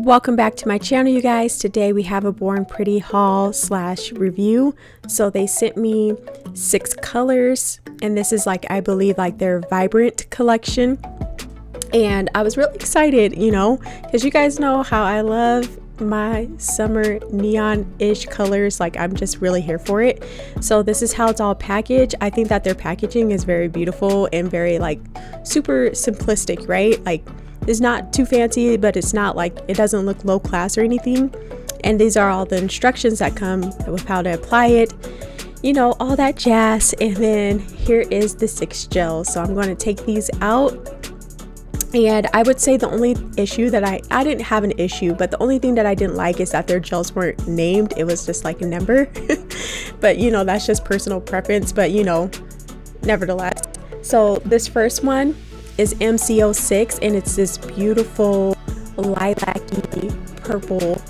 Welcome back to my channel, you guys. Today we have a Born Pretty haul / review. So they sent me 6 colors, and this is like, I believe, like their vibrant collection. And I was really excited, you know, because you guys know how I love my summer neon-ish colors. Like, I'm just really here for it. So this is how it's all packaged. I think that their packaging is very beautiful and very like super simplistic, right? Like, it's not too fancy, but it's not like, it doesn't look low class or anything. And these are all the instructions that come with how to apply it, you know, all that jazz. And then here is the 6 gels. So I'm going to take these out. And I would say the only issue that I didn't have an issue, but the only thing that I didn't like is that their gels weren't named. It was just like a number. But you know, that's just personal preference, but you know, nevertheless. So this first one is MC06, and it's this beautiful lilac-y purple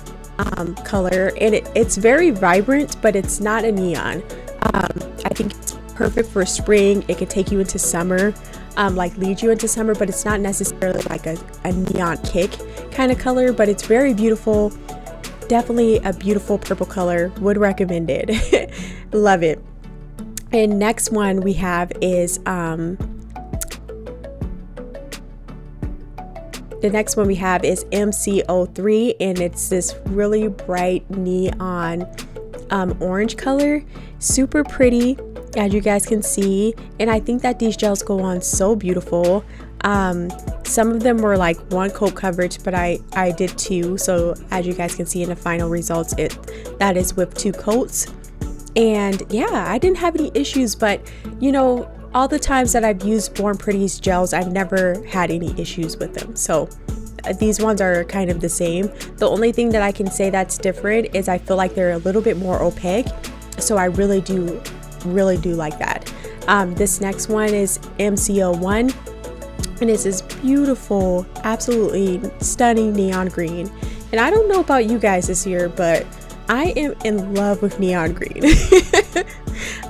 color, and it's very vibrant, but it's not a neon. I think it's perfect for spring. It could take you into summer, like lead you into summer, but it's not necessarily like a neon kick kind of color, but it's very beautiful. Definitely a beautiful purple color. Would recommend it. Love it. And next one we have is the next one we have is MC03, and it's this really bright neon orange color. Super pretty, as you guys can see, and I think that these gels go on so beautiful. Some of them were like 1 coat coverage, but I did 2, so as you guys can see in the final results, that is with 2 coats. And yeah, I didn't have any issues, but you know, all the times that I've used Born Pretty's gels, I've never had any issues with them. So these ones are kind of the same. The only thing that I can say that's different is I feel like they're a little bit more opaque. So I really do like that. This next one is MC01, and it's this beautiful, absolutely stunning neon green. And I don't know about you guys this year, but I am in love with neon green.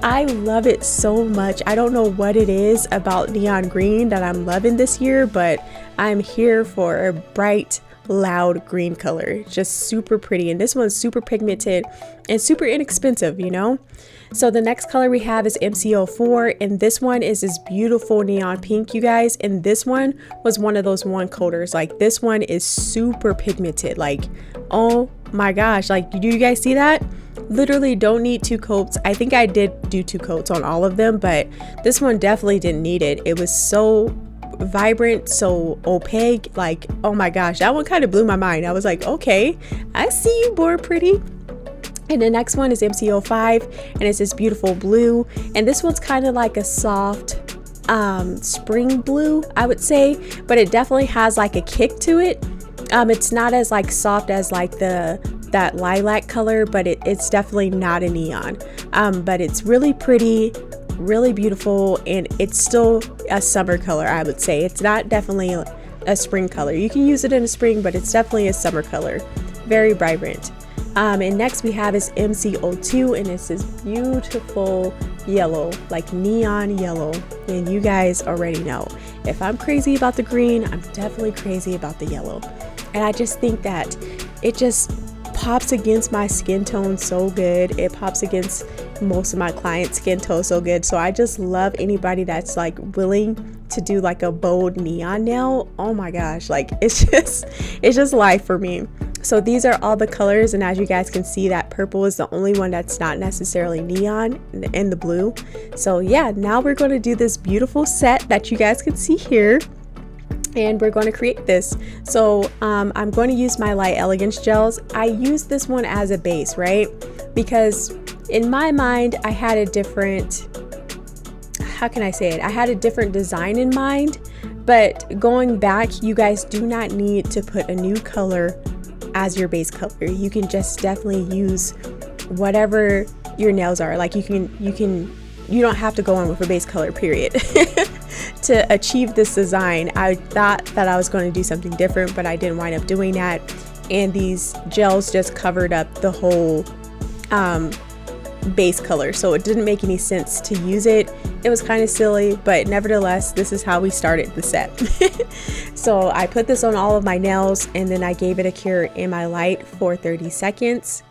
I love it so much. I don't know what it is about neon green that I'm loving this year, but I'm here for a bright, loud green color. Just super pretty. And this one's super pigmented and super inexpensive, you know? So the next color we have is MC04, and this one is this beautiful neon pink, you guys. And this one was one of those 1 coaters. Like, this one is super pigmented. Like, oh my gosh, like, do you guys see that? Literally don't need 2 coats. I think I did do 2 coats on all of them, but this one definitely didn't need it. It was so vibrant, so opaque. Like, oh my gosh, that one kind of blew my mind. I was like, okay, I see you, Born Pretty. And the next one is MC05, and it's this beautiful blue, and this one's kind of like a soft spring blue, I would say, but it definitely has like a kick to it. It's not as like soft as like that lilac color, but it's definitely not a neon. But it's really pretty, really beautiful, and it's still a summer color, I would say. It's not definitely a spring color. You can use it in the spring, but it's definitely a summer color. Very vibrant. And next we have is MC02, and it's this beautiful yellow, like neon yellow. And you guys already know, if I'm crazy about the green, I'm definitely crazy about the yellow. And I just think that it just pops against my skin tone so good. It pops against most of my clients' skin tone so good. So I just love anybody that's like willing to do like a bold neon nail. Oh my gosh, like it's just life for me. So these are all the colors, and as you guys can see, that purple is the only one that's not necessarily neon, and the blue. So yeah, now we're going to do this beautiful set that you guys can see here, and we're going to create this. So I'm going to use my Light Elegance gels. I use this one as a base, right? Because in my mind, I had a different, how can I say it? I had a different design in mind, but going back, you guys do not need to put a new color as your base color. You can just definitely use whatever your nails are. Like, you don't have to go on with a base color, period. To achieve this design, I thought that I was going to do something different, but I didn't wind up doing that. And these gels just covered up the whole base color, so it didn't make any sense to use it. It was kind of silly, but nevertheless, this is how we started the set. So I put this on all of my nails, and then I gave it a cure in my light for 30 seconds.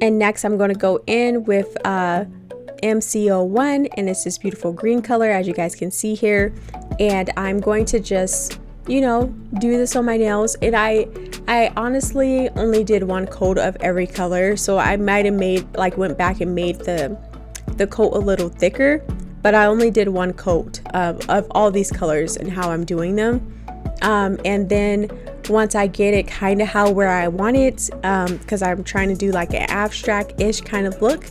And next I'm going to go in with MCO1, and it's this beautiful green color, as you guys can see here. And I'm going to just, you know, do this on my nails. And I honestly only did one coat of every color, so I might have went back and made the coat a little thicker, but I only did one coat of all these colors and how I'm doing them. And then once I get it kind of where I want it, because I'm trying to do like an abstract-ish kind of look,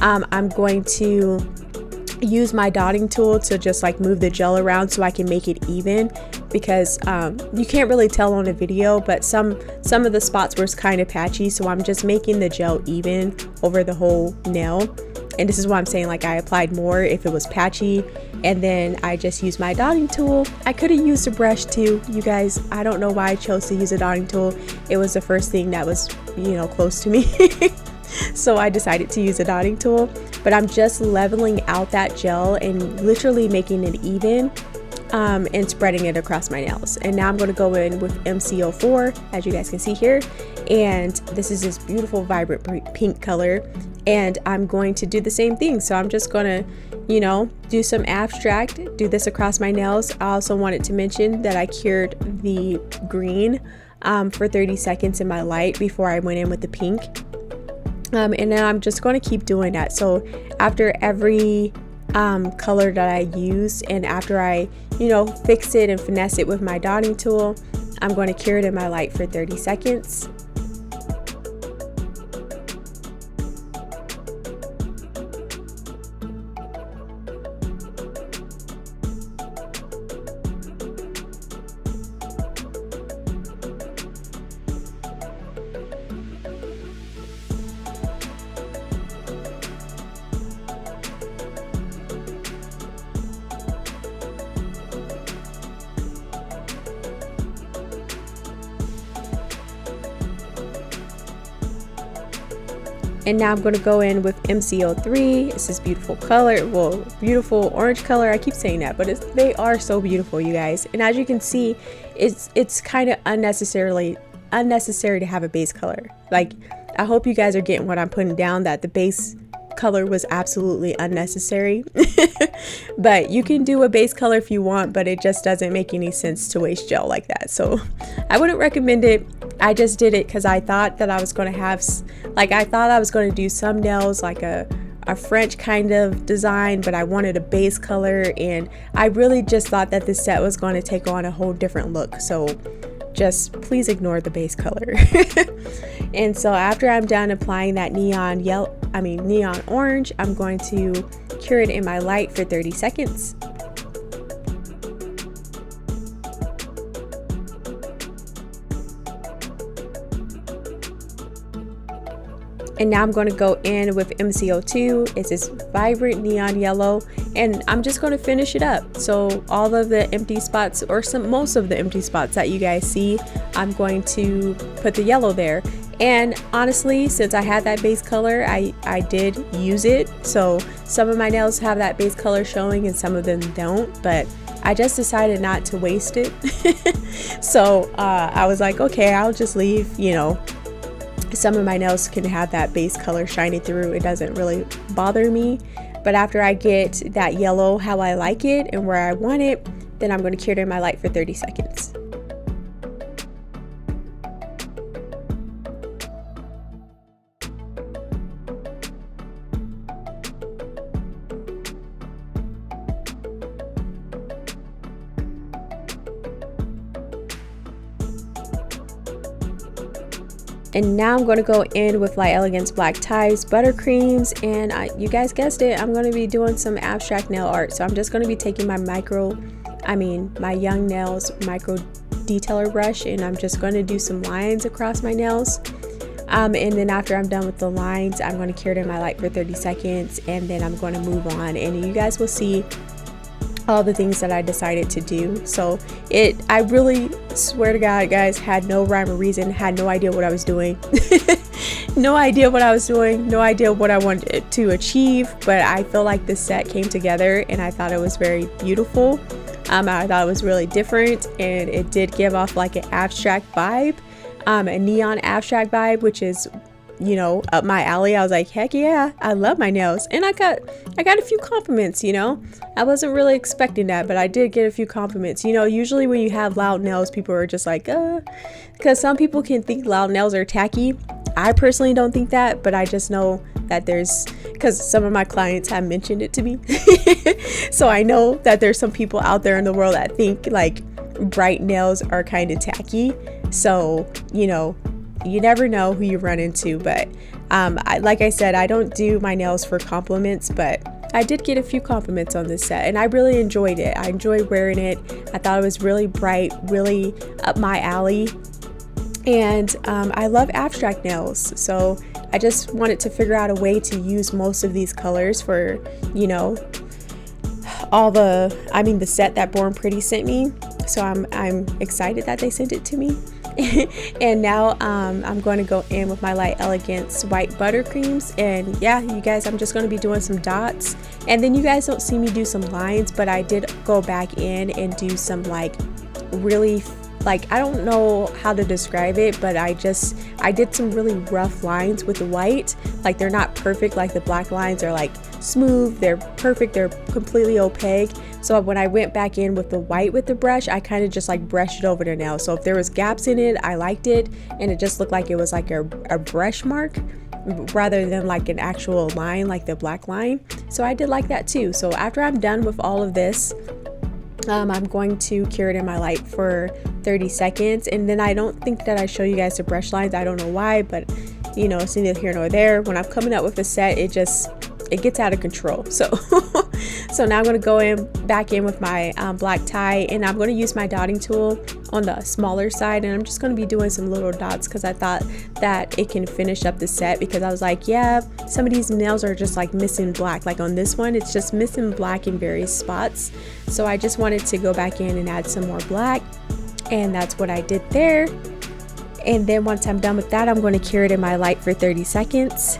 I'm going to use my dotting tool to just like move the gel around so I can make it even, because you can't really tell on a video, but some of the spots were kind of patchy, so I'm just making the gel even over the whole nail. And this is why I'm saying, like, I applied more if it was patchy, and then I just used my dotting tool. I could have used a brush too, you guys. I don't know why I chose to use a dotting tool. It was the first thing that was, you know, close to me. So I decided to use a dotting tool, but I'm just leveling out that gel and literally making it even, and spreading it across my nails. And now I'm going to go in with MCO4, as you guys can see here, and this is this beautiful vibrant pink color, and I'm going to do the same thing. So I'm just going to, you know, do some abstract, do this across my nails. I also wanted to mention that I cured the green for 30 seconds in my light before I went in with the pink. And then I'm just going to keep doing that. So after every color that I use, and after I, you know, fix it and finesse it with my dotting tool, I'm going to cure it in my light for 30 seconds. And now I'm going to go in with MCO3. It's this beautiful color, well, beautiful orange color. I keep saying that, but they are so beautiful, you guys. And as you can see, it's kind of unnecessary to have a base color. Like, I hope you guys are getting what I'm putting down, that the base color was absolutely unnecessary. But you can do a base color if you want, but it just doesn't make any sense to waste gel like that. So I wouldn't recommend it. I just did it because I thought that I was going to have, like, I thought I was going to do some nails like a French kind of design, but I wanted a base color, and I really just thought that this set was going to take on a whole different look. So just please ignore the base color. And so after I'm done applying that neon orange, I'm going to cure it in my light for 30 seconds. And now I'm going to go in with MCO2. It's this vibrant neon yellow, and I'm just going to finish it up. So all of the empty spots, or most of the empty spots that you guys see, I'm going to put the yellow there. And honestly, since I had that base color, I did use it. So some of my nails have that base color showing and some of them don't, but I just decided not to waste it. So I was like, okay, I'll just leave, you know, some of my nails can have that base color shining through. It doesn't really bother me. But after I get that yellow how I like it and where I want it, then I'm going to cure it in my light for 30 seconds. And now I'm going to go in with Light Elegance Black Ties Buttercreams, and you guys guessed it, I'm going to be doing some abstract nail art. So I'm just going to be taking my my Young Nails micro detailer brush, and I'm just going to do some lines across my nails. And then after I'm done with the lines, I'm going to cure it in my light for 30 seconds, and then I'm going to move on. And you guys will see all the things that I decided to do. So I really swear to God, guys, had no rhyme or reason, had no idea what I was doing. No idea what I was doing, no idea what I wanted to achieve, but I feel like this set came together and I thought it was very beautiful. I thought it was really different, and it did give off like an abstract vibe, a neon abstract vibe, which is, you know, up my alley. I was like, heck yeah, I love my nails. And I got a few compliments, you know. I wasn't really expecting that, but I did get a few compliments. You know, usually when you have loud nails, people are just like, because some people can think loud nails are tacky. I personally don't think that, but I just know that because some of my clients have mentioned it to me. So I know that there's some people out there in the world that think like bright nails are kind of tacky. So, you know, you never know who you run into. But like I said, I don't do my nails for compliments, but I did get a few compliments on this set and I really enjoyed it. I enjoyed wearing it. I thought it was really bright, really up my alley. And I love abstract nails, so I just wanted to figure out a way to use most of these colors for, you know, the set that Born Pretty sent me. So I'm excited that they sent it to me. And now I'm going to go in with my Light Elegance white buttercreams, and yeah, you guys, I'm just going to be doing some dots, and then you guys don't see me do some lines, but I did go back in and do some like really, like, I don't know how to describe it, but I did some really rough lines with the white. Like, they're not perfect, like the black lines are like smooth, they're perfect, they're completely opaque. So when I went back in with the white with the brush, I kind of just like brushed it over the nail. So if there was gaps in it, I liked it, and it just looked like it was like a brush mark rather than like an actual line, like the black line. So I did like that too. So after I'm done with all of this, I'm going to cure it in my light for 30 seconds, and then I don't think that I show you guys the brush lines. I don't know why, but you know, it's neither here nor there. When I'm coming up with a set, it gets out of control. So so now I'm going to go back in with my black tie, and I'm going to use my dotting tool on the smaller side, and I'm just going to be doing some little dots because I thought that it can finish up the set, because I was like, yeah, some of these nails are just like missing black. Like on this one, it's just missing black in various spots. So I just wanted to go back in and add some more black, and that's what I did there. And then once I'm done with that, I'm going to cure it in my light for 30 seconds.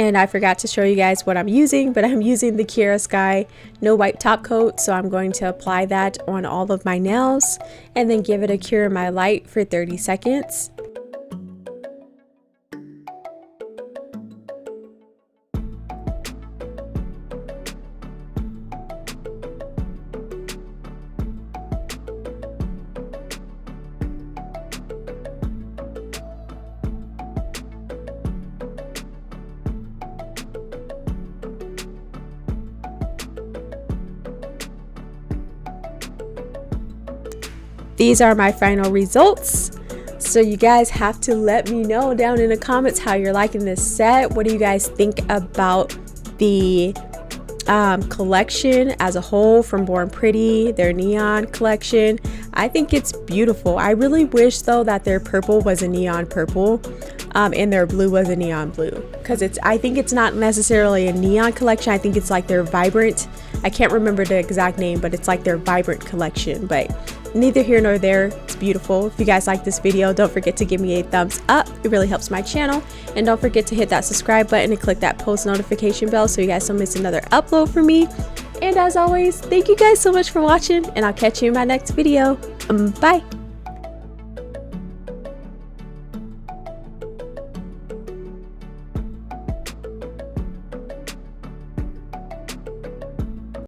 And I forgot to show you guys what I'm using, but I'm using the Kiara Sky No Wipe Top Coat. So I'm going to apply that on all of my nails and then give it a cure in my light for 30 seconds. These are my final results. So you guys have to let me know down in the comments how you're liking this set. What do you guys think about the collection as a whole from Born Pretty, their neon collection? I think it's beautiful. I really wish though that their purple was a neon purple and their blue was a neon blue, because I think it's not necessarily a neon collection. I think it's like their vibrant, I can't remember the exact name, but it's like their vibrant collection. But neither here nor there, it's beautiful. If you guys like this video, don't forget to give me a thumbs up. It really helps my channel. And don't forget to hit that subscribe button and click that post notification bell so you guys don't miss another upload from me. And as always, thank you guys so much for watching, and I'll catch you in my next video. Bye.